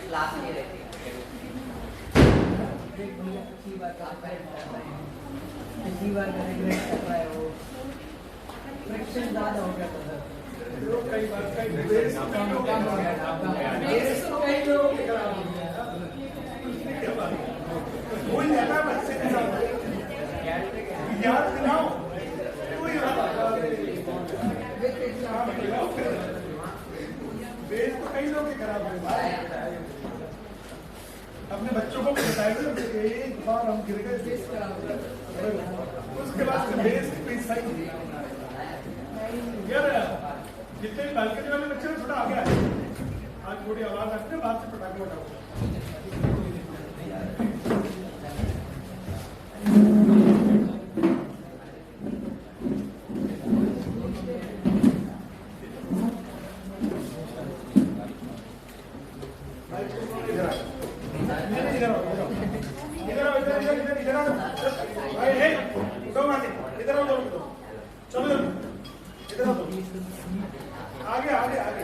Class में रहती है। अच्छी बात रिग्रेट कर रहा है वो फ्रिक्शन ज्यादा हो गया था सर। कई बार कम हो गया था कई लोगों के खराब हो गया वही जाता है बच्चे के साथ याद दिलाओ कोई बेस तो कई लोग के खराब हो गए। अपने बच्चों को बताया एक बार हम गिर गए उसके बाद बेस पे सही यार जितने बालकनी वाले बच्चे थोड़ा आगे आए आज थोड़ी आवाज आती है बाहर से पटाखे उठाओ। आगे आगे आगे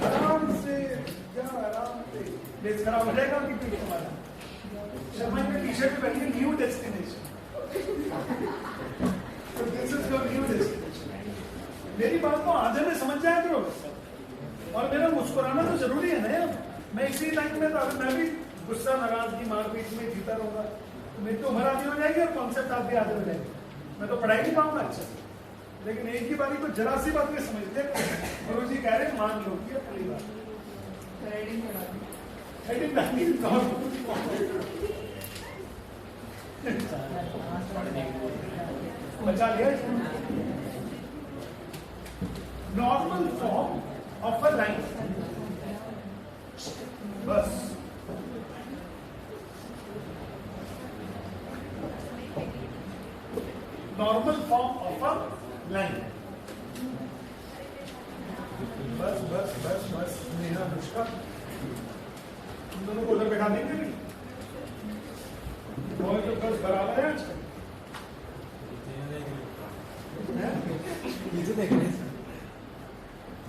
आराम से खराब हो जाएगा हमारा शर्मा का टी शर्ट पहनिए न्यू डेस्टिनेशन। न्यू डेस्टिनेशन मेरी बात को आधे में समझ जाए करो और मेरा मुस्कुराना तो जरूरी है ना यार। मैं इसी लाइन में तो मैं भी गुस्सा नाराजगी मारपीट में जीता रहूंगा तो मेरी तो उम्र आधी हो जाएगी और कॉन्सेप्ट आधे आधे हो जाएंगे। मैं तो पढ़ाई नहीं पाऊंगा अच्छा से। लेकिन एक ही बारी को जरा सी बात में समझते गुरु जी कह रहे मान लो ये पहली बात बचा लिया। Normal form of a line बस normal form of a line बस बस बस बस नेहा अनुष्का तुम दोनों को उधर बैठा देंगे नहीं बहुत तो बस बराबर है आजकल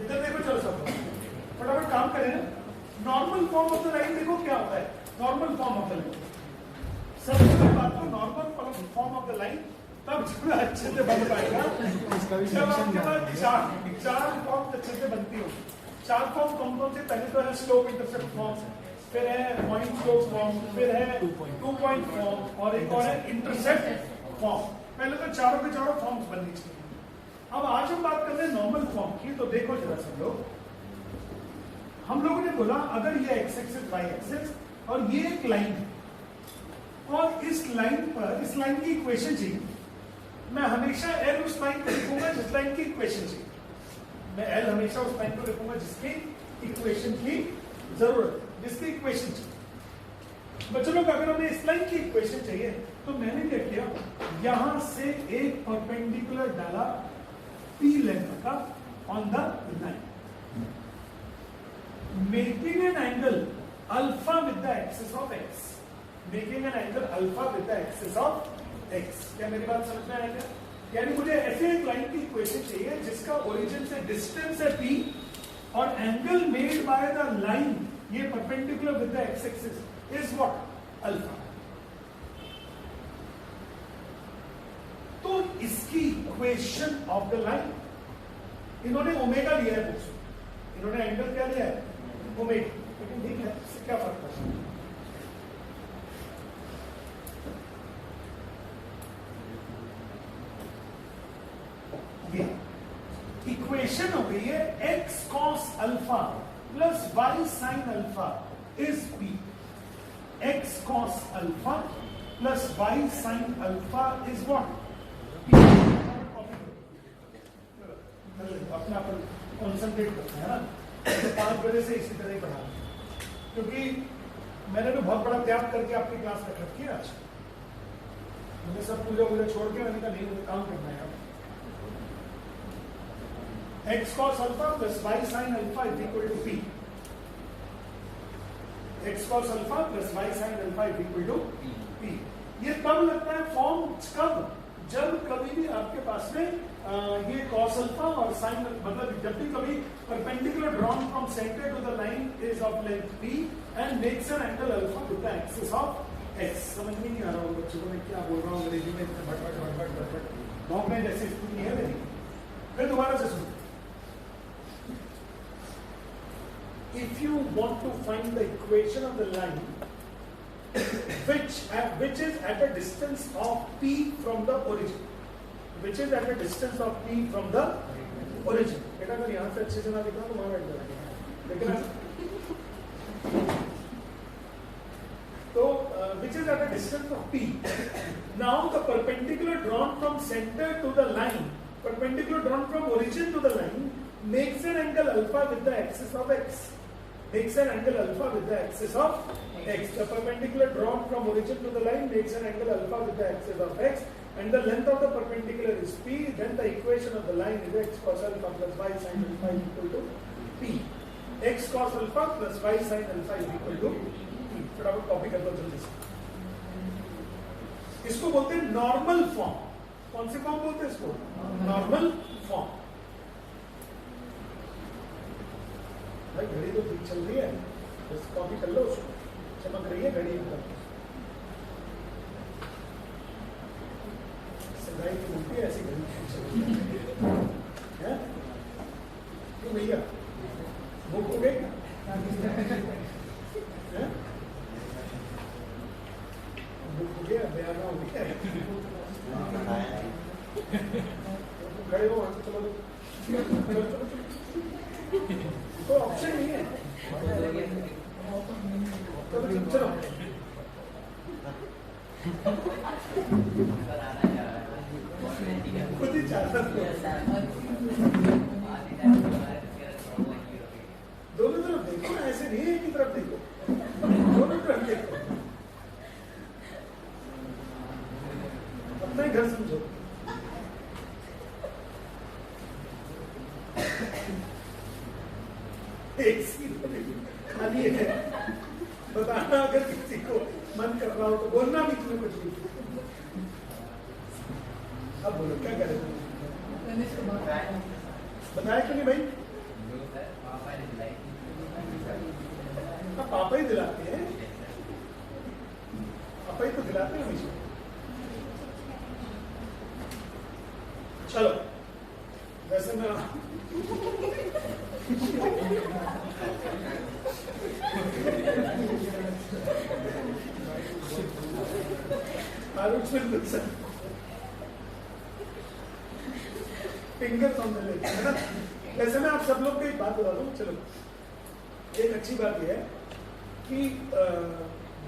इधर देखो चलो सब फटाफट काम करें ना। Normal form of the line देखो क्या होता है। Normal form of the line सबसे पहले बात तो normal form of the line तब अच्छे से बन पाएगा जब आपके पास चार फॉर्म अच्छे से बनती हो। चार फॉर्म कौन कौन से? पहले तो है स्लोप इंटरसेप्ट फॉर्म, फिर है पॉइंट स्लोप फॉर्म, फिर है 2 पॉइंट फॉर्म और एक और है इंटरसेप्ट फॉर्म। पहले तो चारों के चारों फॉर्म्स बननी चाहिए। अब आज हम बात कर रहे हैं नॉर्मल फॉर्म की। तो देखो जरा सब लोग, हम लोगों ने बोला अगर ये एक्स एक्सिस वाई एक्सिस और ये एक लाइन है और इस लाइन पर इस लाइन की इक्वेशन चाहिए। मैं हमेशा एल उस लाइन को लिखूंगा जिस लाइन की इक्वेशन चाहिए। मैं एल हमेशा उस लाइन को लिखूंगा जिसकी इक्वेशन की जरूरत, जिसकी इक्वेशन चाहिए। बच्चों लोग अगर हमें इस लाइन की इक्वेशन चाहिए तो मैंने क्या किया, यहां से एक परपेंडिकुलर डाला पी लेंथ का on the line, making an angle alpha with the axis of x. Making an angle alpha with the axis of x. क्या मेरी बात समझ में आएगा? यानी मुझे ऐसे एक लाइन की इक्वेशन चाहिए जिसका ओरिजिन से डिस्टेंस है p और angle made by the line ये perpendicular with the x axis is what? Alpha. तो इसकी इक्वेशन ऑफ द लाइन इन्होंने ओमेगा लिया है बुक्स, इन्होंने एंगल क्या लिया है? ओमेगा। लेकिन ठीक है, इससे क्या फर्क पड़ता है? इक्वेशन हो गई है x cos alpha plus y sin alpha is p। x cos alpha plus y sin alpha is what? अपना पर कॉन्सेंट्रेट करते हैं ना, तो 5 बजे से इसी तरह ही पढ़ा क्योंकि मैंने तो बहुत बड़ा त्याग करके आपकी क्लास रख रखी है। आज मैंने सब पूजा छोड़ के मैंने कहा नहीं मुझे काम करना है। x cos alpha plus y sin alpha is equal to p. x cos alpha plus y sin alpha is equal to p. ये तब लगता है फॉर्म कब? जब कभी भी आपके पास में ये cos अल्फा और sin, मतलब जब भी कभी perpendicular drawn from center to the line is of length p and makes an angle alpha with the axis of x. समझ में नहीं आ रहा होगा बच्चों को मैं क्या बोल रहा हूँ अंग्रेजी में, इतने भट भौंकने जैसी स्थिति है मेरी. फिर दोबारा से सुनो. If you want to find the equation of the line which is at a distance of p from the origin, which is at a distance of p from the origin. बेटा अगर यहाँ से अच्छे से ना दिखा तो वहाँ बैठ जाएगा. लेकिन तो which is at a distance of p. Now the perpendicular drawn from center to the line, perpendicular drawn from origin to the line, makes an angle alpha with the axis of x. Makes an angle alpha with the axis of x. The perpendicular drawn from origin to the line makes an angle alpha with the axis of x, and the length of the perpendicular is p. Then the equation of the line is x cos alpha plus y sin alpha is equal to p. X cos alpha plus y sin alpha is equal to p. फटाफट copy कर दो जल्दी से. इसको बोलते हैं normal form. कौन से फॉर्म बोलते हैं इसको? Normal form. भाई घड़ी तो ठीक चल रही है, बस कॉपी कर लो उसको. चमक रही है घड़ी एकदम. सगाई की बोलती है ऐसी घड़ी ठीक चल रही है. क्यों भैया भूख हो गई? भूख हो गया, बयाना हो गया. खड़े हो, चलो चलो चलो. तो ऑप्शन नहीं है. चलो खुद ही चाहता. दोनों तरफ देखो ना, ऐसे नहीं है कि तरफ देखो, दोनों तरफ देखो. अपना ही घर समझो. एक सीट खाली है. बताना अगर किसी को मन कर रहा हो तो बोलना भी तुम्हें कुछ भी. अब बोलो क्या करें? बताया क्यों नहीं भाई? पापा ही दिलाते हैं. पापा ही तो दिलाते हैं हमेशा. चलो वैसे मैं फिंगर समझ लेते हैं ना. वैसे मैं आप सब लोग को एक बात बता दूं. चलो एक अच्छी बात यह है कि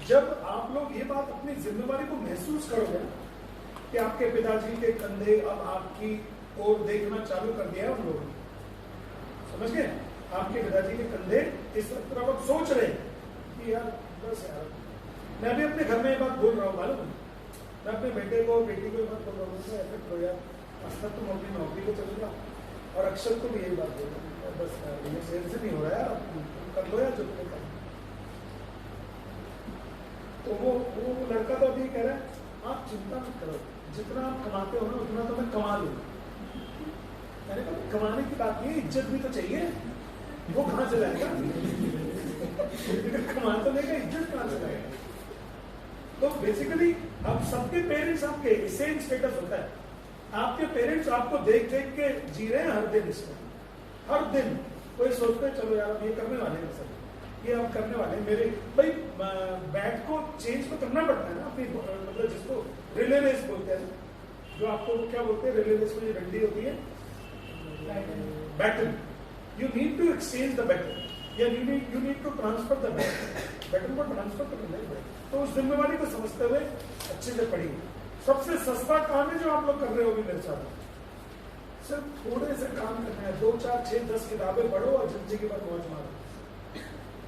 जब आप लोग ये बात अपनी जिम्मेवारी को महसूस करोगे ना कि आपके पिताजी के कंधे अब आपकी ओर देखना चालू कर दिया है उन लोगों ने. समझ गए? आपके पिताजी के कंधे इस तरफ अब सोच रहे हैं कि यार बस यार. मैं भी अपने घर में ये बात बोल रहा हूँ, मालूम. मैं अपने बेटे को बेटी को बात बोल रहा हूँ, एफेक्ट हो यार अक्सर तुम अपनी नौकरी को चल रहा. और अक्षर को भी यही बात बोल रहा हूँ, बस ये शेर से नहीं हो रहा है, तुम कर लो यार जो तुम्हें करना. तो वो लड़का तो अभी कह रहा है आप चिंता मत करो, जितना आप कमाते हो ना उतना तो मैं कमा लूंगा. मैंने कहा कमाने की बात नहीं, इज्जत भी तो चाहिए. वो कहाँ से लाएगा? कमा तो लेगा, इज्जत कहाँ से लाएगा? तो बेसिकली अब सबके पेरेंट्स आपके सेम स्टेटस होता है. आपके पेरेंट्स आपको देख देख के जी रहे हैं हर दिन. इसमें हर दिन कोई सोचते हैं चलो यार ये करने वाले हैं, सर ये हम करने वाले हैं. मेरे भाई बैट को चेंज तो करना पड़ता है ना अपनी, मतलब जिसको रिले रेस बोलते हैं, जो आपको क्या बोलते हैं रिले रेस में जो डंडी होती है baton. You need to exchange the baton या you need to transfer the baton. Baton को ट्रांसफर करना है. तो उस जिम्मेवारी को समझते हुए अच्छे से पढ़िए. सबसे सस्ता काम है जो आप लोग कर रहे होगे मेरे साथ. सिर्फ थोड़े से काम करना है. 2, 4, 6, 10 किताबें पढ़ो और जिंदगी भर मौज मारो.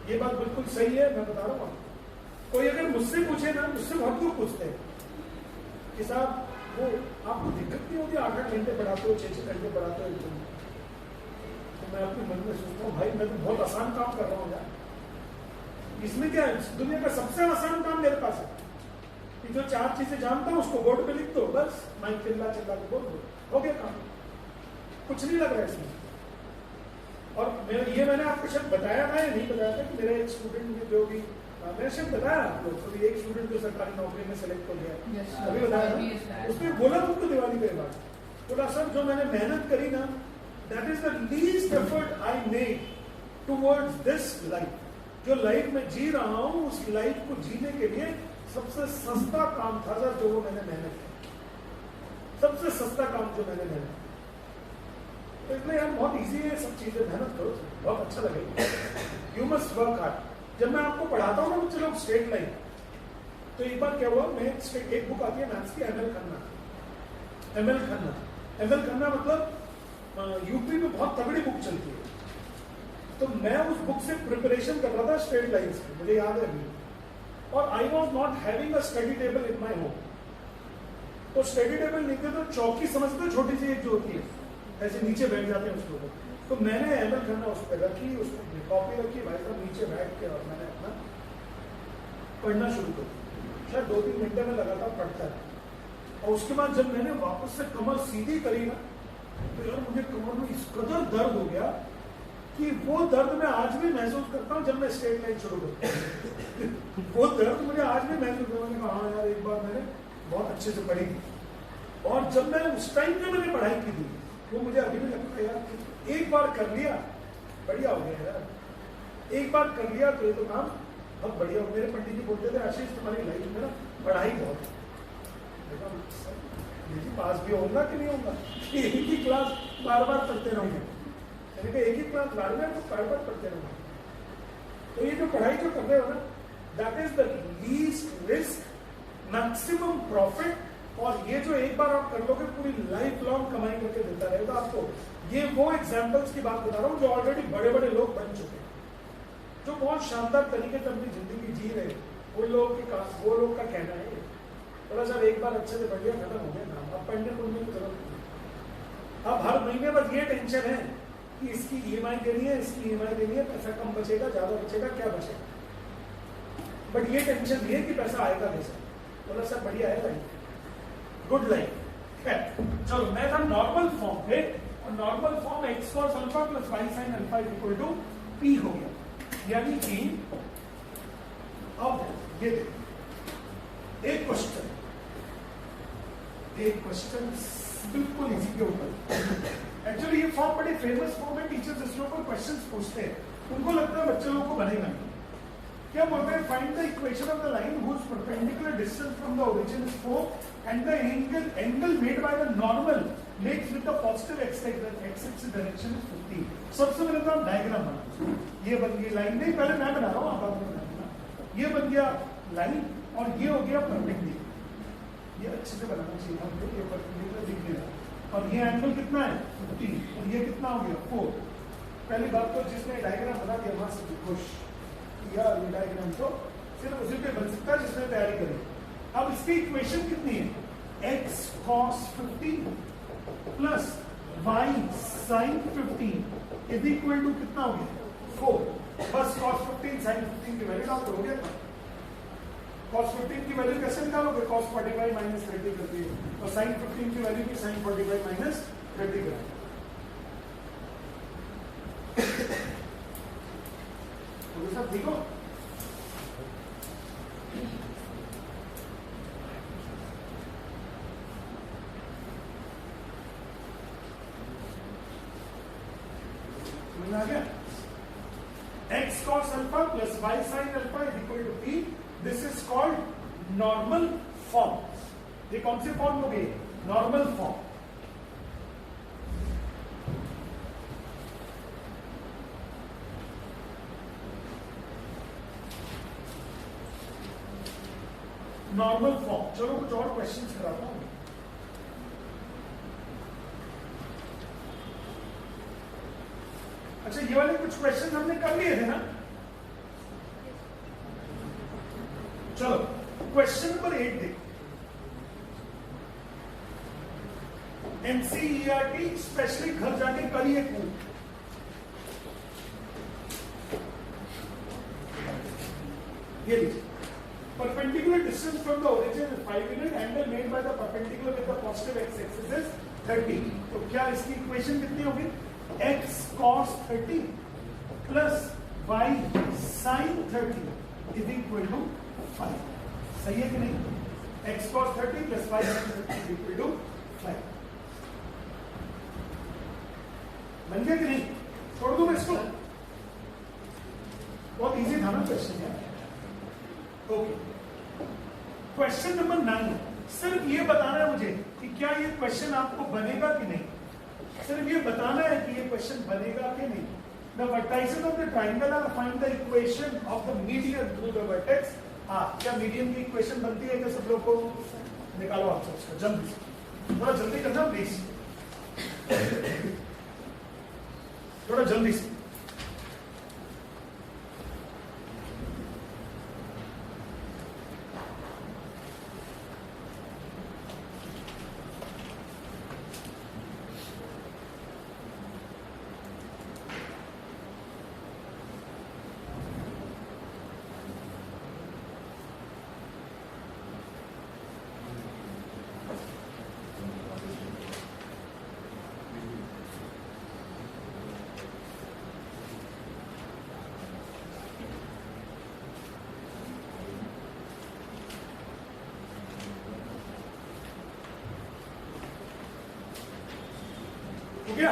ये बात बिल्कुल सही है, मैं बता रहा हूँ. कोई अगर मुझसे पूछे ना, मुझसे बहुत लोग पूछते हैं कि साहब वो आपको दिक्कत नहीं होती 8-8 घंटे पढ़ाते हो, 6-6 घंटे पढ़ाते हो? तो मैं अपने मन में सोचता हूँ भाई मैं तो बहुत आसान काम कर रहा हूँ यार. इसमें क्या है? दुनिया का सबसे आसान काम मेरे पास है. कि जो 4 चीजें जानता हूं उसको बोर्ड पे लिख दो, बस माइक चिल्ला चिल्ला के बोल दो, हो गया काम। कुछ नहीं लग रहा है इसमें। और ये मैंने आपको शायद बताया था या नहीं बताया था कि मेरा एक स्टूडेंट ने जो भी मैंने शायद बताया आप लोग को, एक स्टूडेंट जो सरकारी नौकरी में सेलेक्ट हो गया, अभी बताया, उसने बोला मुझको दिवाली के बाद, बोला सर जो मैंने मेहनत करी ना, that is the least effort I made towards this life. जो लाइफ में जी रहा हूं उस लाइफ को जीने के लिए सबसे सस्ता काम था सर जो वो मैंने मेहनत की, सबसे सस्ता काम जो मैंने मेहनत की। तो इसलिए यार बहुत इजी है सब चीजें, मेहनत करो, बहुत अच्छा लगेगा। You must work hard. जब मैं आपको पढ़ाता हूँ ना बच्चे लोग स्ट्रेट लाइन, तो एक बार क्या हुआ, मैं एक बुक आती है मैथ्स की, एमएल खन्ना। एमएल खन्ना मतलब यूपी में बहुत तगड़ी बुक चलती है। तो मैं उस बुक से प्रिपरेशन कर रहा था स्ट्रेट लाइंस की, मुझे याद है अभी। और I was not having a study table in my home. तो स्टडी टेबल नहीं थे तो चौकी समझते हो, छोटी सी एक जो होती है, ऐसे नीचे बैठ जाते हैं उसके ऊपर। तो मैंने एमएल खन्ना उस पर रखी, उसको कॉपी रखी, भाई साहब नीचे बैठ के, और मैंने अपना पढ़ना शुरू कर दिया। शायद 2-3 घंटे में लगातार पढ़ता है। और उसके बाद जब मैंने वापस से कमर सीधी करी ना, तो यार मुझे कमर में इस कदर दर्द हो गया कि वो दर्द मैं आज भी महसूस करता हूँ जब मैं स्ट्रेट लाइन शुरू करता हूँ। वो दर्द मुझे आज भी महसूस करता हूँ। मैंने कहा हाँ यार एक बार मैंने बहुत अच्छे से पढ़ी थी, और जब मैं उस टाइम पे मैंने पढ़ाई की थी वो मुझे अभी भी लगता है यार एक बार कर लिया बढ़िया हो गया यार, एक बार कर लिया तो ये तो काम बहुत बढ़िया हो। मेरे पंडित जी बोलते थे आशीष तुम्हारी लाइफ में ना पढ़ाई बहुत है, पास भी होगा कि नहीं होगा, एक ही क्लास बार बार पढ़ते रहोगे, एक ही क्लास बार बार पढ़ते रहोगे। तो ये जो पढ़ाई जो कर रहे हो ना, that is the least risk maximum profit. और ये जो एक बार आप कर लोगे पूरी लाइफ लॉन्ग कमाई करके देता रहेगा आपको। ये वो एग्जाम्पल्स की बात बता रहा हूँ जो ऑलरेडी बड़े बड़े लोग बन चुके हैं, जो बहुत शानदार तरीके से अपनी जिंदगी जी रहे। वो लोग का कहना है थोड़ा सा एक बार अच्छे से पढ़ लिया खत्म हो गया ना, अब पढ़ने पढ़ने की जरूरत नहीं। अब हर महीने बस ये टेंशन है कि इसकी ईएमआई देनी है, इसकी ईएमआई देनी है, पैसा कम बचेगा ज्यादा बचेगा क्या बचेगा, बट ये टेंशन नहीं है कि पैसा आएगा कैसे। बोला सर बढ़िया है भाई, गुड लाइफ है। चलो मैं था नॉर्मल फॉर्म पे, और normal form x cos alpha plus y sine alpha equal to p हो गया, यानी कि अब ये देखो एक क्वेश्चन बिल्कुल इसी के ऊपर। एक्चुअली ये फॉर्म बड़े फेमस फॉर्म है, टीचर्स इसके ऊपर क्वेश्चंस पूछते हैं, उनको लगता है बच्चे लोगों को बनेगा नहीं। क्या बोलते हैं, find the equation of the line whose perpendicular distance from the origin is 4 and the angle made by the normal makes with the positive x axis direction is 50। सबसे पहले तो हम डायग्राम बनाओ। ये बन गई लाइन, नहीं पहले मैं बना रहा हूँ, आप बाद में बनाना। ये बन गया लाइन और ये हो गया परपेंडिकुलर। ये अच्छे से बनाना चाहिए हमको, ये परपेंडिकुलर दिख गया। और ये एंगल कितना है 50, और ये कितना हो गया 4। पहली बात तो जिसने डायग्राम बना दिया वहां से खुश यार, ये डायग्राम तो सिर्फ उसी पे बन सकता है जिसने तैयारी करी। अब इसकी इक्वेशन कितनी है, x cos 15 plus y sin 15 is equal to कितना हो गया 4। बस cos 15 sin 15 की वैल्यू डाल दो, हो गया। cos 15 की वैल्यू कैसे निकालोगे, cos 45 माइनस 30 करती है, और sin 15 की वैल्यू की sin 45 माइनस 30 करती है। तो सब ठीक हो। समझ आ गया, x cos alpha plus y sin alpha is equal to p। This is called normal form. ये कौन सी फॉर्म हो गई, नॉर्मल फॉर्म। Normal form. चलो कुछ और क्वेश्चंस कराता हूं। अच्छा ये वाले कुछ क्वेश्चन हमने कर लिए थे ना। चलो क्वेश्चन नंबर 8 देखो। एनसीईआरटी स्पेशली घर जाके करिए कूद। ये लीजिए, perpendicular distance from the origin is 5 unit. Angle made by the perpendicular with the positive x-axis is 30. तो क्या इसकी इक्वेशन कितनी होगी? x cos 30 plus y sin 30 is equal to 5. सही है कि नहीं? x cos 30 plus y sin 30 is equal to 5. बन गया कि नहीं? छोड़ दूं मैं इसको? बहुत इजी था ना क्वेश्चन यार. ओके. Question number 9. सिर्फ ये बताना है मुझे कि क्या ये क्वेश्चन आपको बनेगा कि नहीं. सिर्फ ये बताना है कि ये क्वेश्चन बनेगा कि नहीं. The vertices of the triangle are find the equation of the median through the vertex. हाँ, क्या मीडियन की इक्वेशन बनती है क्या सब लोग को? निकालो आप सबको जल्दी से. थोड़ा जल्दी करना प्लीज. थोड़ा जल्दी से. हो गया?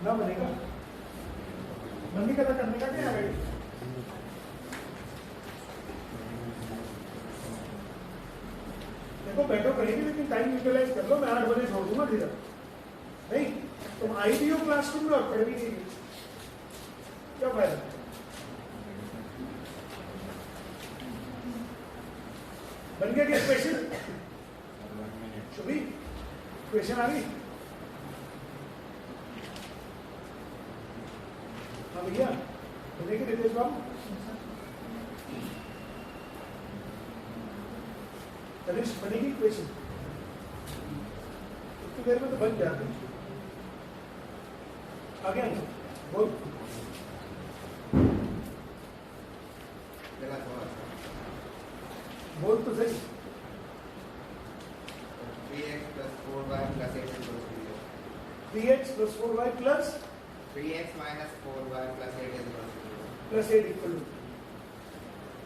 ना बनेगा? बनने का करने का क्या है? देखो बैठो करेंगे लेकिन टाइम यूटिलाइज कर लो. मैं 8 बजे छोड़ दूंगा धीरे. नहीं तुम आईडियो क्लासरूम में और पढ़ भी नहीं. क्या फायदा? बन गया क्या क्वेश्चन? शुभी क्वेश्चन आ गई? हाँ भैया बनेगी रितेश बाबू. तनिष्क बनेगी क्वेश्चन? इतनी देर में तो बन जाती. आगे बोल. बोल तो सही. 3x plus 4y plus 8 equals to 0. 3x plus 4y plus 3x minus 4y plus 8 is equals to 0. Plus 8 equal to.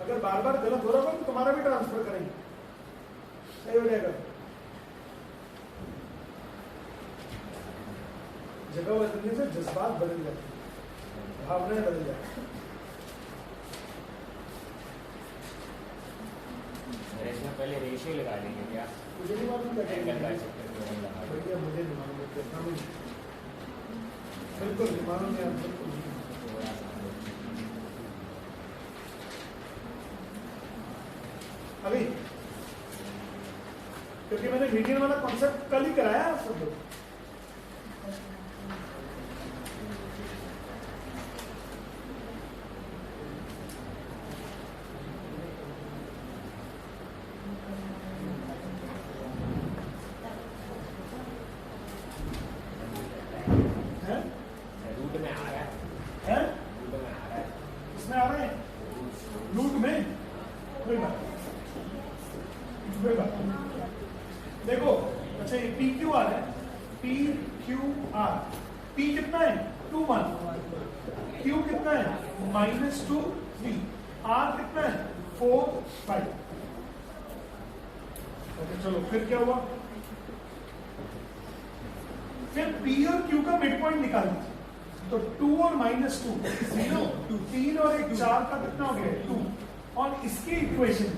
अगर बार बार गलत हो रहा हो तो तुम्हारा भी ट्रांसफर करेंगे. सही हो जाएगा. जगह बदलने से जज्बात बदल जाते हैं, भावनाएं बदल जाती हैं. इसमें पहले रेशियो लगा लेंगे क्या? मुझे नहीं मालूम क्या एंगल बाय सेक्टर लगा. भैया मुझे नहीं मालूम कितना भी. बिल्कुल नहीं मालूम है. बिल्कुल अभी क्योंकि मैंने मीडियन वाला कॉन्सेप्ट कल ही कराया आप सब लोग. देखो अच्छा ये पी क्यू आर है. P Q R. पी कितना है? 2 1. क्यू कितना है? -2 3. आर कितना है? 4 5. ओके चलो फिर क्या हुआ? फिर पी और क्यू का मिड पॉइंट निकाल दीजिए. तो 2 और -2 0. 3 और 1 4 का कितना हो गया? 2. और इसकी इक्वेशन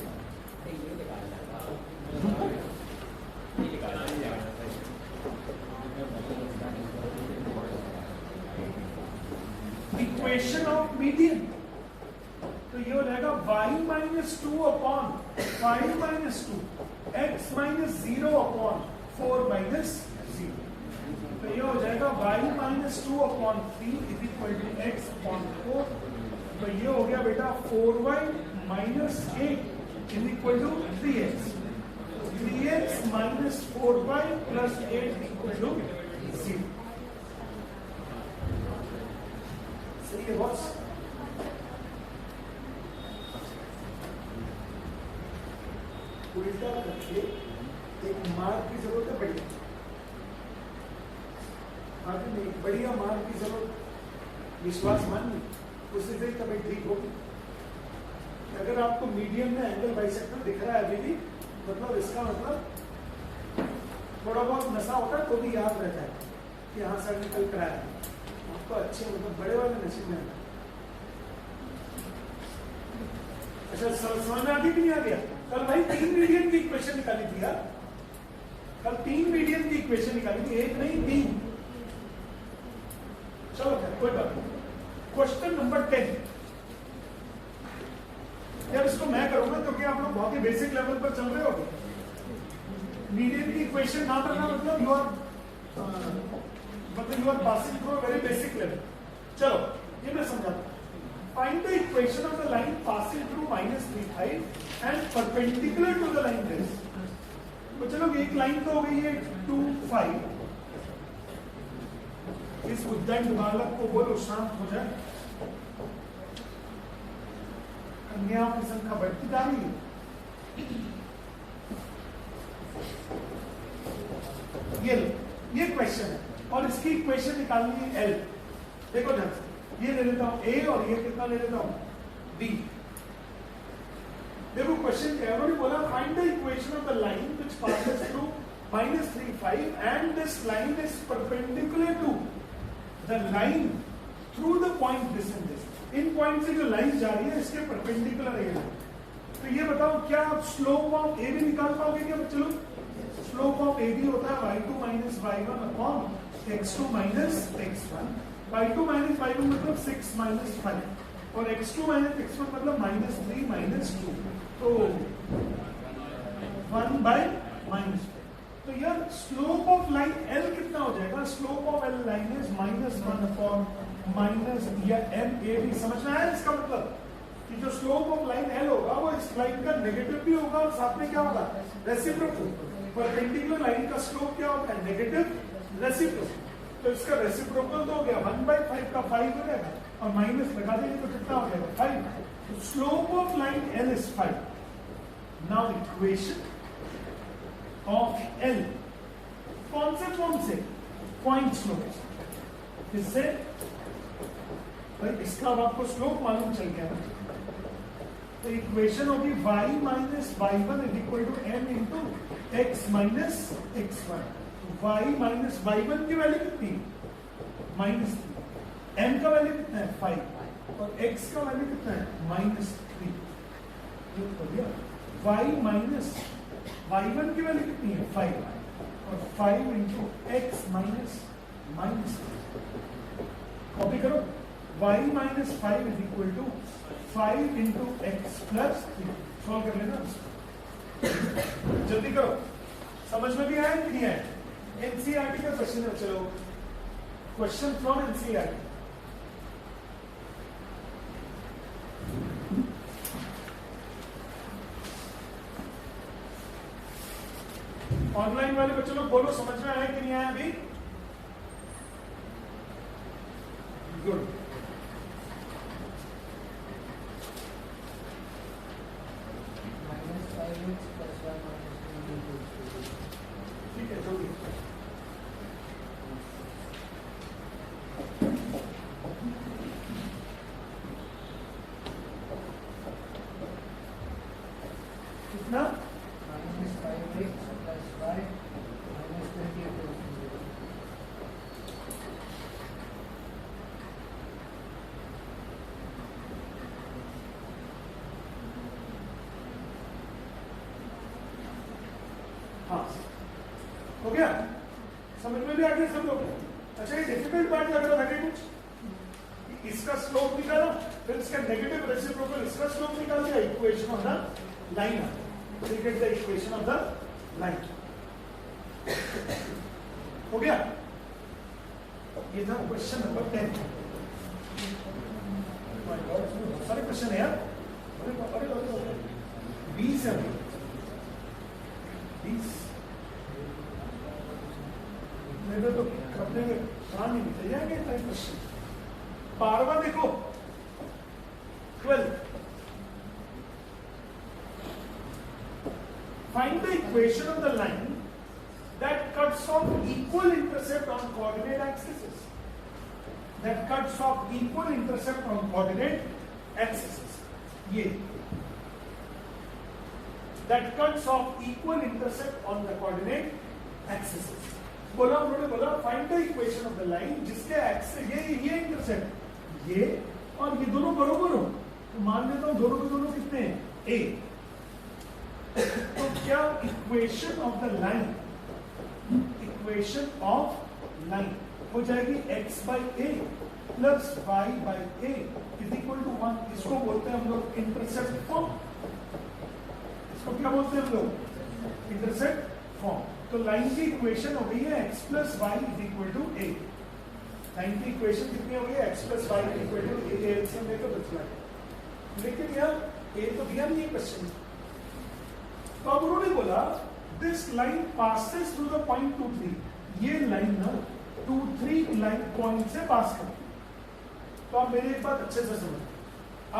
इक्वेशन ऑफ मीडियन. तो ये हो जाएगा y minus 2 upon 5 minus 2 x minus 0 upon 4 minus 0. तो ये हो जाएगा y minus 2 upon 3 is equal to x upon 4. तो ये हो गया बेटा 4y minus 8 is equal to 3x. 3x minus 4y plus 8 equal to 0. सही है बॉस? उल्टा करके एक मार्क की जरूरत है बढ़िया, आगे नहीं बढ़िया मार्क की जरूरत, विश्वास मानिए उससे फिर कभी ठीक होगी। अगर आपको मीडियम में एंगल बाइसेक्टर दिख रहा है अभी भी, मतलब इसका मतलब थोड़ा बहुत नशा होता है तो भी याद रहता है कि यहाँ से निकल कर आया, आपको अच्छे मतलब बड़े वाले नशे में। अच्छा समझ में आ गया कि नहीं आ गया? कल भाई 3 मीडियन की इक्वेशन निकाली थी यार, कल 3 मीडियन की इक्वेशन निकाली थी, एक नहीं 3। चलो कोई बात नहीं। क्वेश्चन नंबर 10 यार इसको मैं करूंगा क्योंकि आप लोग बहुत ही बेसिक लेवल पर चल रहे हो। मीडियन की इक्वेशन ना करना मतलब you are passing through very basic level. चलो ये मैं समझाता हूं। Find the equation of the line passing through -3 and perpendicular to the line this. तो चलो एक लाइन तो हो गई है 2 5। इस उद्दंड बालक को बोलो शांत हो जाए, कन्याओं की संख्या बढ़ती जा रही है। ये क्वेश्चन है और इसकी इक्वेशन निकालनी है L। देखो ध्यान से, ये ले लेता हूं A और ये कितना ले लेता हूं B। देखो क्वेश्चन क्या है, उन्होंने बोला find the equation of the line which passes through -3 5 and this line is perpendicular to the line through the point this and this। In point से जो लाइन जा रही है इसके परपेंडिकुलर है। तो ये बताओ क्या आप स्लोप ऑफ ए भी निकाल पाओगे क्या बच्चों? स्लोप ऑफ ए भी होता है y2 minus y1 upon x2 minus x1। y2 minus y1 मतलब 6 minus 5 और x2 minus x1 मतलब -3 minus 2। तो 1 by -5। तो यार स्लोप ऑफ लाइन L कितना हो जाएगा? Slope of L line is -1 upon minus या m a b। समझ में आया इसका मतलब कि जो स्लोप ऑफ लाइन L होगा वो इस लाइन का नेगेटिव भी होगा और साथ में क्या होगा? रेसिप्रोकल। परपेंडिकुलर लाइन का स्लोप क्या होता है? Negative reciprocal. तो इसका रेसिप्रोकल तो हो गया 1/5 का 5 हो जाएगा और माइनस लगा देंगे तो कितना हो जाएगा? 5। तो slope of line L is 5। Now equation of L कौन से फॉर्म से? Point slope. इससे भाई इसका अब आपको स्लोप मालूम चल गया। तो इक्वेशन होगी y minus y1 is equal to m into x minus x1। y minus y1 की वैल्यू कितनी? -3। m का वैल्यू कितना है? 5 और x का वैल्यू कितना है? -3। हो गया। y minus y1 की वैल्यू कितनी है? 5 और 5 into x minus -3। कॉपी करो। y minus 5 is equal to 5 into x plus 3। Solve कर लेना, जल्दी करो। समझ में भी आया कि नहीं आया? एनसीईआरटी का क्वेश्चन है। चलो क्वेश्चन फ्रॉम एनसीईआरटी। ऑनलाइन वाले बच्चों लोग बोलो समझ में आया कि नहीं आया अभी? गुड। ठीक है जल्दी। कितना? हो गया? समझ में भी आ गया सब लोग? अच्छा ये डिफिकल्ट पार्ट लग रहा था क्या कुछ? इसका स्लोप निकाला, फिर इसका नेगेटिव रेसिप्रोकल, इसका स्लोप निकाल दिया, equation of the line. Get the equation of the line. हो गया? ये था क्वेश्चन नंबर 10। सारे क्वेश्चन है यार। 20 है, 12वां देखो 12. Find the equation of the line that cuts off equal intercept on coordinate axes. That cuts off equal intercept on coordinate axes. ये that cuts off equal intercept on the coordinate axes. बोला उन्होंने बोला find the equation of the line जिसके access ये intercept ये और ये दोनों बरोबर हो, तो मान लेता हूं दोनों के दोनों कितने हैं a. तो क्या equation of the line, equation of line हो जाएगी x by a plus y by a is equal to 1. इसको बोलते हैं हम लोग इंटरसेप्ट फॉर्म. इसको क्या बोलते हैं हम लोग? Intercept form. तो लाइन की इक्वेशन हो गई है x plus y is equal to a. Line की इक्वेशन कितनी हो गई है? x plus y is equal to a. LCM लेकर बचला है, लेकिन यार a तो दिया नहीं है क्वेश्चन. तो अब उन्होंने बोला this line passes through the point 2 3. ये लाइन ना 2 3 लाइन पॉइंट से पास करती है. तो आप मेरी एक बात अच्छे से सुनो,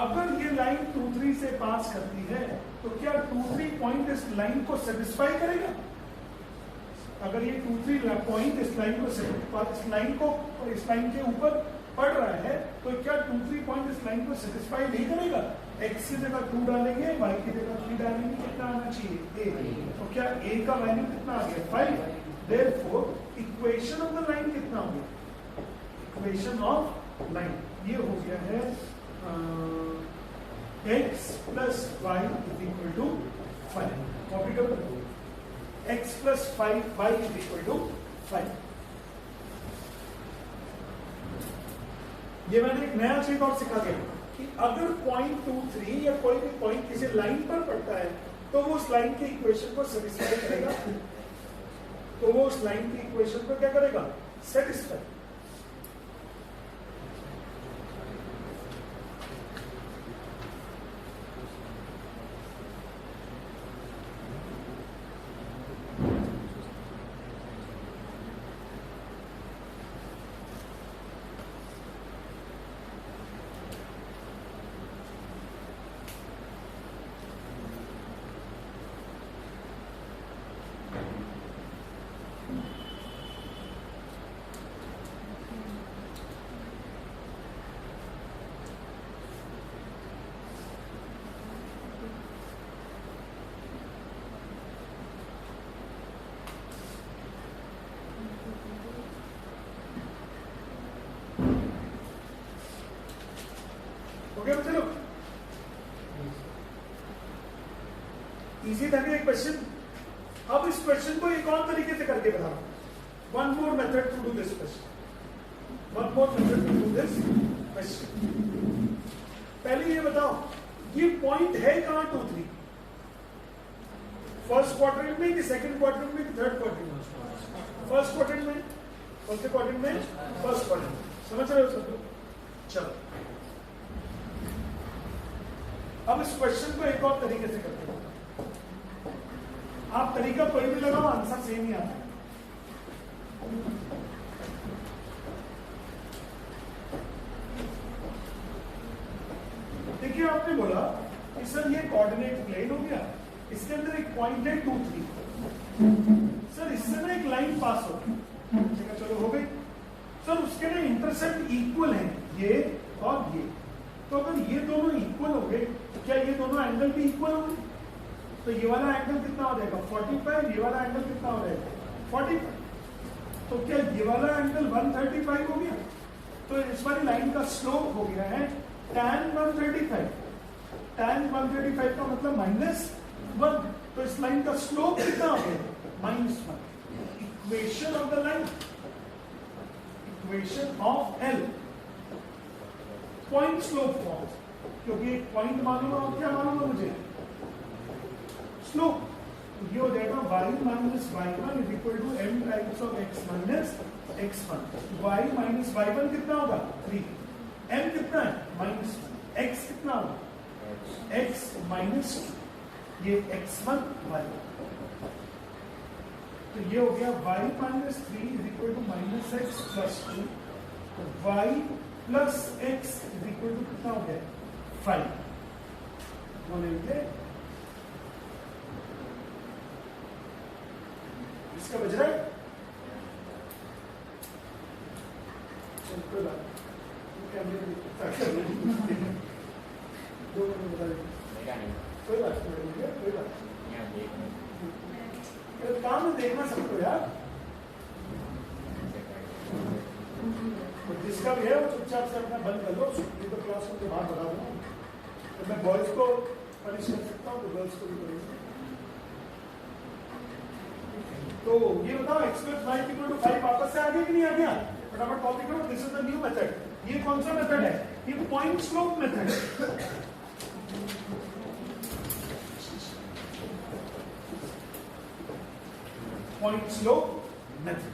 अगर ये लाइन 2 3 से पास करती है तो क्या 2 3 पॉइंट इस लाइन को सेटिस्फाई करेगा? अगर ये 2 3 पॉइंट इस लाइन को इस लाइन के ऊपर पड़ रहा है तो क्या 2 3 पॉइंट इस लाइन को सेटिस्फाई नहीं करेगा? x की जगह 2 डालेंगे, y की जगह 3 डालेंगे, कितना आना चाहिए? a. तो क्या a का वैल्यू कितना आ गया? 5. Therefore equation of the line कितना हो गया? इक्वेशन ऑफ लाइन ये हो गया है x plus y is equal to 5. Copy कर दो. x plus 5 y is equal to 5. ये मैंने एक नया चीज और सिखा दिया कि अगर पॉइंट 2 3 या कोई भी पॉइंट किसी लाइन पर पड़ता है तो वो उस लाइन की इक्वेशन को सेटिस्फाई करेगा. तो वो उस लाइन की इक्वेशन को क्या करेगा? सेटिस्फाई. ओके चलो, इजी था एक क्वेश्चन. अब इस क्वेश्चन को एक और तरीके से करके बताओ. One more method to do this question. One more method to do this question. पहले ये बताओ ये पॉइंट है कहां 2 3? फर्स्ट क्वाड्रेंट में कि सेकंड क्वाड्रेंट में कि थर्ड क्वाड्रेंट में? फर्स्ट क्वाड्रेंट में. फर्स्ट क्वाड्रेंट में, फर्स्ट क्वाड्रेंट. समझ रहे हो सब? चलो अब इस क्वेश्चन को एक और तरीके से करते हैं. आप तरीका कोई भी लगाओ, आंसर सेम ही आता है. देखिए आपने बोला कि सर ये कोऑर्डिनेट प्लेन हो गया, इसके अंदर एक पॉइंट है 2 3. सर इससे ना एक लाइन पास हो गई. चलो हो गई. सर उसके ना इंटरसेप्ट इक्वल है ये और ये. तो अगर ये दोनों इक्वल हो गए तो क्या ये दोनों एंगल भी इक्वल होंगे? तो ये वाला एंगल कितना हो जाएगा? 45. ये वाला एंगल कितना हो जाएगा? 45. तो क्या ये वाला एंगल 135 हो गया? तो इस वाली लाइन का स्लोप हो गया है tan 135. tan 135 का मतलब -1. तो इस लाइन का स्लोप कितना हो गया? -1. Equation of the line, equation of L, point slope form. क्योंकि एक पॉइंट मालूम है और क्या मालूम है मुझे? स्लोप. ये हो जाएगा y minus y1 is equal to m times of x minus x1. y minus y1 कितना होगा? 3. m कितना है? -1. x कितना होगा? x minus 2. ये x1 y. तो ये हो गया y माइनस 3 is equal to -x plus 2. y plus x is equal to कितना हो गया 5 बोलेंगे इसका बज रहा है कोई बात कोई बात काम में देखना सबको यार जिसका भी है वो चुपचाप से अपना बंद कर लो ये तो क्लास को बाहर बता दूंगा तो मैं बॉयज को पनिश कर सकता हूँ तो गर्ल्स को भी करेंगे तो ये बताओ x + y = 5 वापस से आ गया कि नहीं आ गया फटाफट कॉपी करो this is the new method ये कौन सा मेथड है ये पॉइंट स्लोप मेथड है पॉइंट स्लोप मेथड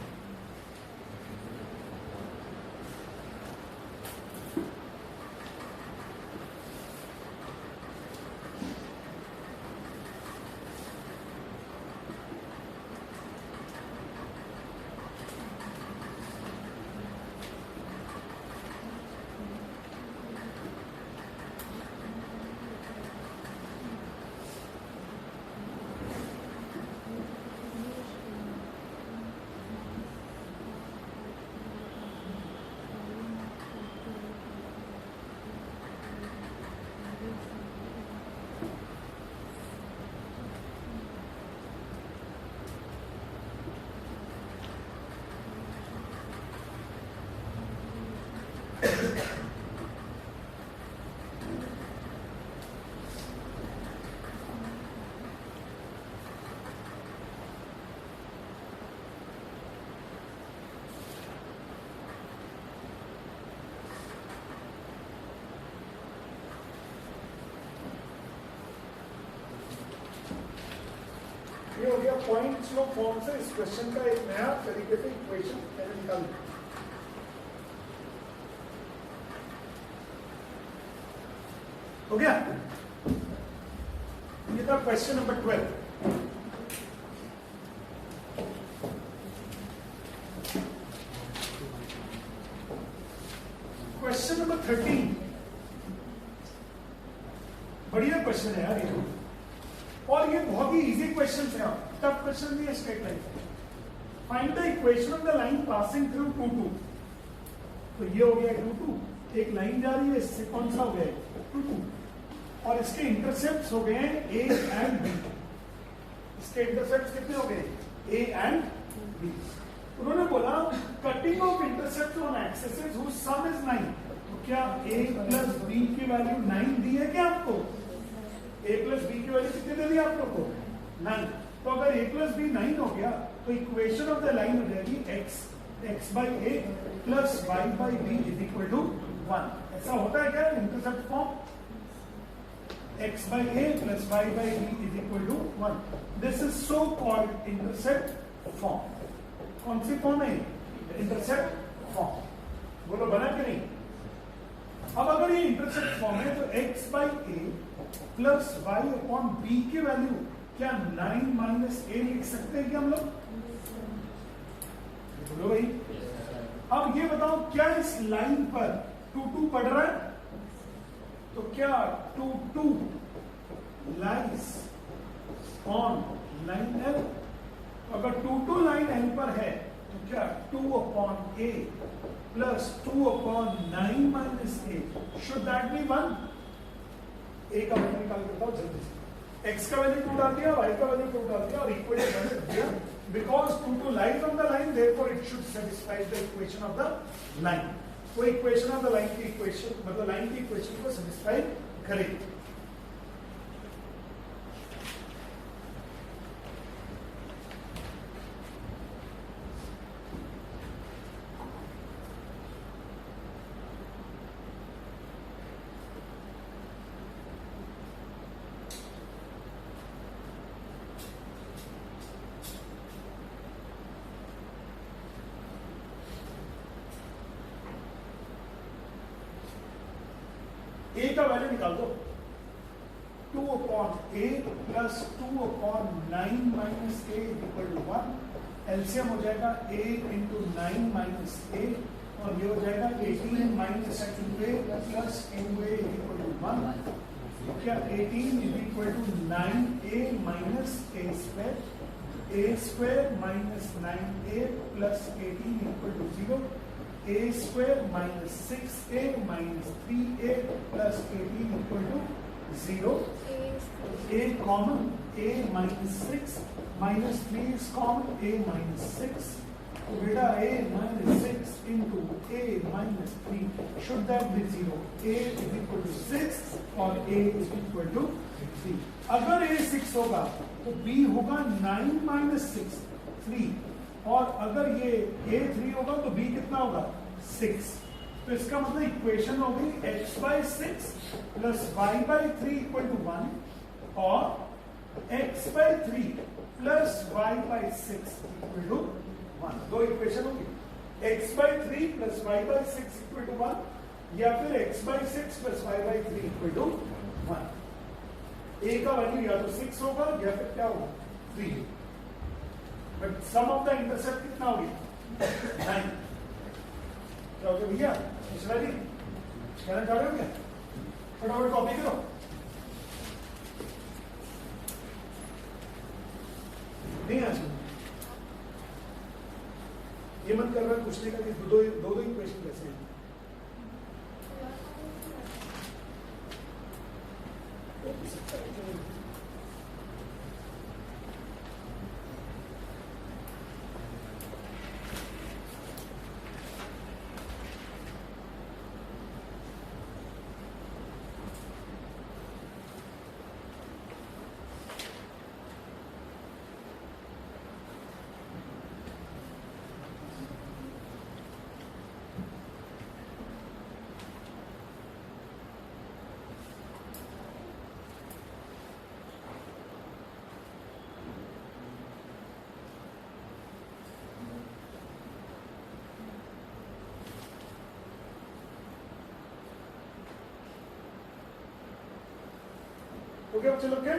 ये हो गया पॉइंट स्लोप फॉर्म से इस क्वेश्चन का एक नया तरीके से इक्वेशन मैंने निकाल दिया हो गया ये था क्वेश्चन नंबर 12 क्वेश्चन नंबर 13 बढ़िया क्वेश्चन है यार ये और ये बहुत ही इजी क्वेश्चन है टफ क्वेश्चन नहीं है straight line find the equation of the line passing through 2 2 तो ये हो गया 2 2 एक लाइन जा रही है इससे कौन सा हो गया 2 2 और इसके इंटरसेप्ट्स हो गए ए एंड बी इसके इंटरसेप्ट्स कितने हो गए ए एंड बी उन्होंने बोला cutting off intercept on axis whose sum is 9 तो क्या a प्लस b की वैल्यू 9 दी है क्या आपको a प्लस b की वैल्यू कितनी दे दी आप लोग को 9 तो अगर a प्लस b 9 हो गया तो इक्वेशन ऑफ द लाइन हो जाएगी x by a plus y by b is equal to 1 ऐसा होता है क्या intercept form x by a plus y by b is equal to 1 this is so called intercept form कौन सी form है intercept form बोलो बना कि नहीं अब अगर ये इंटरसेप्ट फॉर्म है तो x by a plus y upon b की वैल्यू क्या 9 माइनस a लिख सकते हैं क्या हम लोग बोलो भाई अब ये बताओ क्या इस लाइन पर 2 2 पढ़ रहा है तो क्या 2 2 लाइज ऑन लाइन L अगर 2 2 लाइन L पर है तो क्या 2 upon a plus 2 upon 9 minus a should that be 1 a का वैल्यू निकाल के बताओ जल्दी से x का वैल्यू 2 डाल दिया y का वैल्यू 2 डाल दिया और इक्वेशन बना दिया because 2 2 lies on the line therefore it should satisfy the equation of the line वो इक्वेशन ऑफ द लाइन की इक्वेशन मतलब लाइन की इक्वेशन को सैटिस्फाई करेगी a का वैल्यू निकाल दो 2 upon a plus 2 upon 9 minus a equal to 1 LCM हो जाएगा a इंटू 9 माइनस a और ये हो जाएगा 18 minus 2a plus 2a equal to 1। क्या 18 is equal to 9a minus a square minus 9a plus 18 equal to 0, a square minus 6a minus 3a plus 18 equal to 0, a common, a minus 6 minus 3 is common, a minus 6, तो बेटा a minus 6 into a minus 3, should that be 0, a is equal to 6 और a is equal to 3। अगर a 6 होगा तो b होगा 9 minus 6 3, और अगर ये a 3 होगा तो b कितना होगा 6। तो इसका मतलब इक्वेशन हो गई x by 6 plus y by 3 equal to 1 और x by 3 plus y by 6 equal to 1। दो इक्वेशन होगी, x by 3 plus y by 6 equal to 1 या फिर x by 6 plus y by 3 equal to 1। a का value या तो 6 होगा या फिर क्या होगा 3, but sum of the intercept कितना हो गया 9। क्या हो गया भैया मिश्रा जी, कहना चाह रहे हो क्या? फटाफट कॉपी करो। नहीं आज ये मन कर रहा है पूछने का कि दो इक्वेशन कैसे हैं। ओके बच्चे लोग के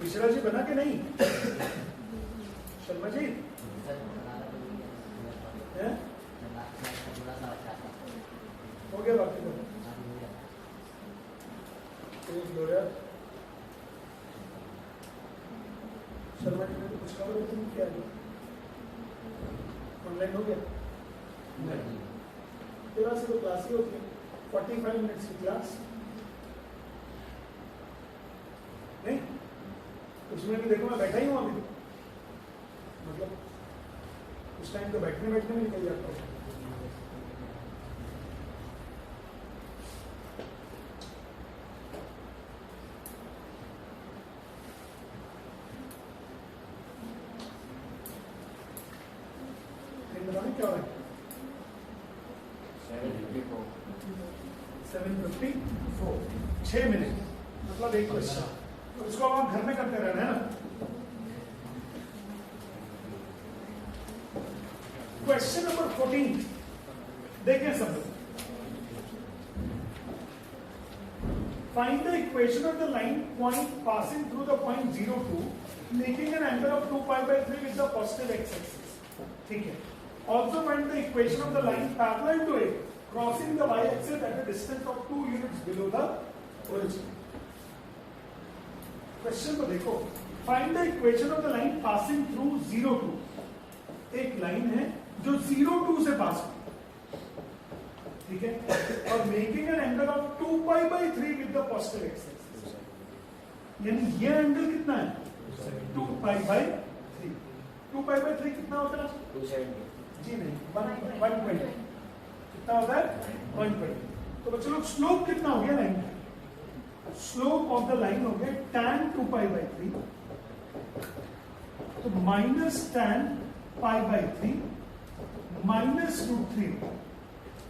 मिश्रा जी बना के नहीं? शर्मा जी हो गया बाकी तो शर्मा जी ने तो कुछ कहा तुम क्या ऑनलाइन हो गया? तेरा से तो क्लास ही होती है 45 मिनट्स की क्लास नहीं, उसमें भी देखो मैं बैठा ही हूँ अभी, मतलब उस टाइम तो बैठने में निकल जाता हूँ। क्या हो रहा है 7:54 6 मिनट मतलब एक क्वेश्चन, तो उसको अब आप घर में करते रहना है ना। क्वेश्चन नंबर 14 देखें सब लोग। Find the equation of the line point passing through the point 02 making an angle of 2π/3 with the positive x axis. ठीक है। Also find the equation of the line parallel to it crossing the y-axis at a distance of 2 units below the origin. Question को देखो, find the equation of the line passing through 02. एक line है जो 02 से पास हो, ठीक है, और making an angle of 2π/3 with the positive x-axis. यानी ये एंगल कितना है 2π/3। 2π/3 कितना होता है? 270 जी नहीं 120 कितना होता है 120। तो बच्चों लोग स्लोप कितना हो गया लाइन का? स्लोप ऑफ द लाइन हो गया tan 2π/3 तो माइनस tan π/3 माइनस √3।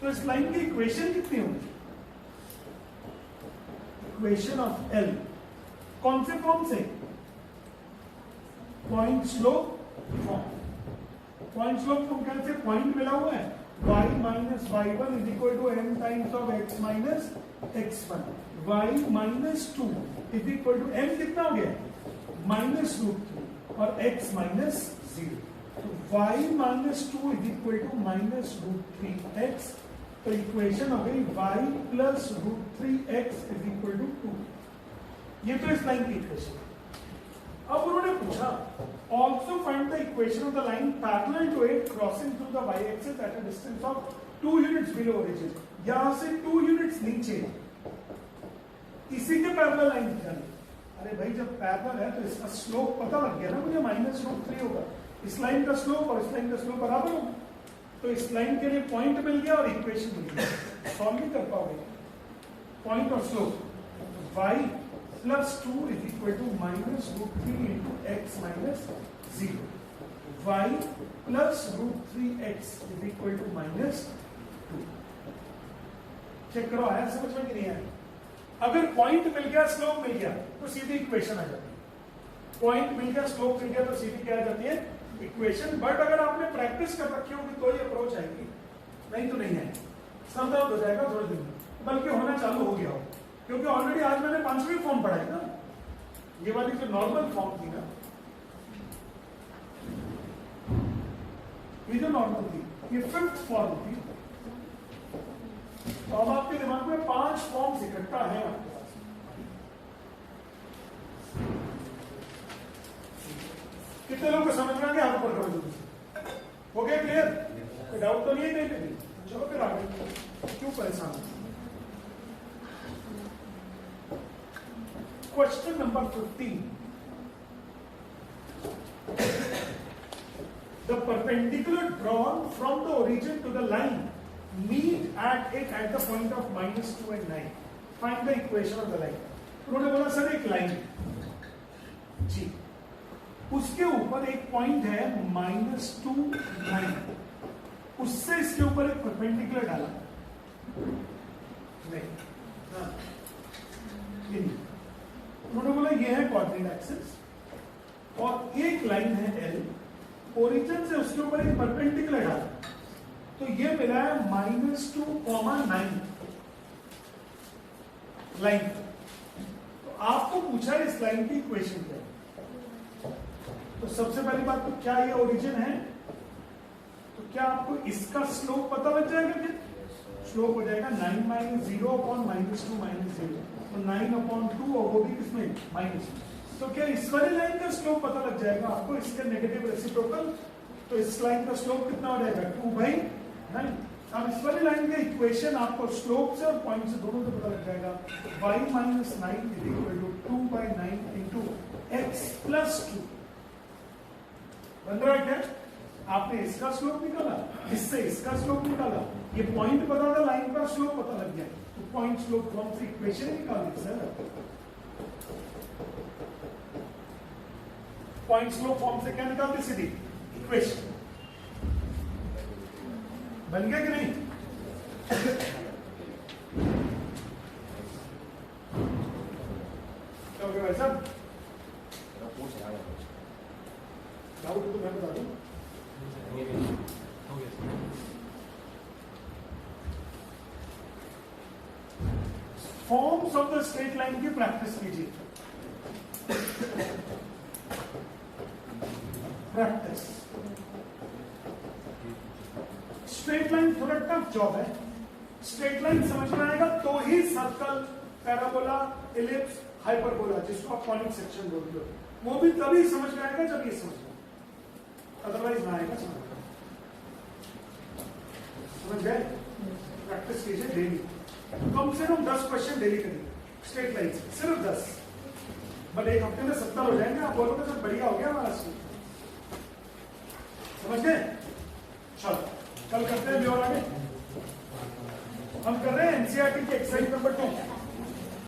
तो इस लाइन की इक्वेशन कितनी होगी? इक्वेशन ऑफ L कौन से फॉर्म से? Point slope form. Point slope को कैसे पॉइंट मिला हुआ है y minus y1 is equal to m times of x minus x1, y minus 2 is equal to m कितना हो गया माइनस रूट 3 और x माइनस 0, तो y minus 2 is equal to minus root 3x, तो equation हो गई y plus root 3x is equal to 2। ये तो इस लाइन की इक्वेशन। अब उन्होंने पूछा also find the equation of the line parallel to it crossing through the y axis at a distance of 2 units below origin. यहां से 2 units नीचे इसी के पैरेलल लाइन निकाली। अरे भाई जब पैरेलल है तो इसका स्लोप पता लग गया ना मुझे, माइनस रूट 3 होगा। इस लाइन का स्लोप और इस लाइन का स्लोप बराबर होगा, तो इस लाइन के लिए पॉइंट मिल गया और इक्वेशन मिल गया। सॉल्व नहीं कर पाओगे पॉइंट और slope. y plus 2 is equal to minus root 3 into x minus 0। y plus root 3x is equal to minus 2। Check करो आया समझ में कि नहीं आया? अगर पॉइंट मिल गया स्लोप मिल गया तो सीधी इक्वेशन आ जाती है। पॉइंट मिल गया स्लोप मिल गया तो सीधी क्या आ जाती है? इक्वेशन। बट अगर आपने प्रैक्टिस कर रखी होगी तो ही अप्रोच आएगी, नहीं तो नहीं आएगी। सर दर्द हो जाएगा थोड़े दिन में, बल्कि होना चालू हो गया हो, क्योंकि ऑलरेडी आज मैंने 5वीं फॉर्म पढ़ाई ना। ये वाली जो नॉर्मल फॉर्म थी ना, ये जो नॉर्मल थी, ये 5th फॉर्म थी। तो अब आपके दिमाग में 5 फॉर्म्स इकट्ठा है आपके पास। कितने लोगों को समझ में आ गया? हाथ ऊपर करो जल्दी से। हो गया क्लियर? कोई डाउट तो नहीं है कहीं पे भी? चलो फिर आगे, क्यों परेशान हो? Question number 15। The perpendicular drawn from the origin to the line meet at it at the point of -2 and 9. Find the equation of the line. उन्होंने बोला सर एक लाइन जी, उसके ऊपर एक पॉइंट है -2 9, उससे इसके ऊपर एक परपेंडिकुलर डाला नहीं, हाँ ये नहीं। उन्होंने बोला ये है कोऑर्डिनेट एक्सिस और एक लाइन है L, ओरिजिन से उसके ऊपर एक परपेंडिकुलर डाला, तो ये मिला है -2, 9 लाइन। तो आपको पूछा है इस लाइन की इक्वेशन क्या है। तो सबसे पहली बात तो क्या ये ओरिजिन है? तो क्या आपको इसका स्लोप पता लग जाएगा? क्या स्लोप हो जाएगा 9 - 0 अपॉन -2 - 0, तो 9/2 और वो भी किसमें माइनस। तो क्या इस वाली लाइन का स्लोप पता लग जाएगा आपको, इसके नेगेटिव रेसिप्रोकल? तो इस लाइन का स्लोप कितना हो जाएगा? 2/9। अब इस वाली लाइन का इक्वेशन आपको स्लोप से और पॉइंट से दोनों से पता लग जाएगा। y - 9 is equal to 2/9 into x plus 2। बन रहा है क्या? आपने इसका स्लोप निकाला, इससे इसका स्लोप निकाला, ये पॉइंट पता था, लाइन का स्लोप पता लग गया, तो पॉइंट स्लोप फॉर्म से इक्वेशन निकाल दी सर। पॉइंट स्लोप फॉर्म से क्या निकालते? सीधी इक्वेशन। बन गया कि नहीं? क्या हो गया भाई साहब? डाउट तो मैं बता दूं। Forms of the straight line की प्रैक्टिस कीजिए। प्रैक्टिस। स्ट्रेट लाइन थोड़ा टफ जॉब है। स्ट्रेट लाइन समझ में आएगा तो ही सर्कल, पैराबोला, इलिप्स, हाइपरबोला, जिसको आप कॉनिक सेक्शन बोलते हो, वो भी तभी समझ में आएगा जब ये समझ में, अदरवाइज ना आएगा समझ गए? प्रैक्टिस कीजिए डेली, कम से कम 10 क्वेश्चन डेली करिए स्ट्रेट लाइन से, सिर्फ 10। बट एक हफ्ते में 70 हो जाएंगे। आप बोलोगे तो बढ़िया हो गया हमारा स्कूल। समझ गए? चलो कल करते हैं भी और आगे। हम कर रहे हैं एनसीईआरटी की एक्सरसाइज नंबर 2।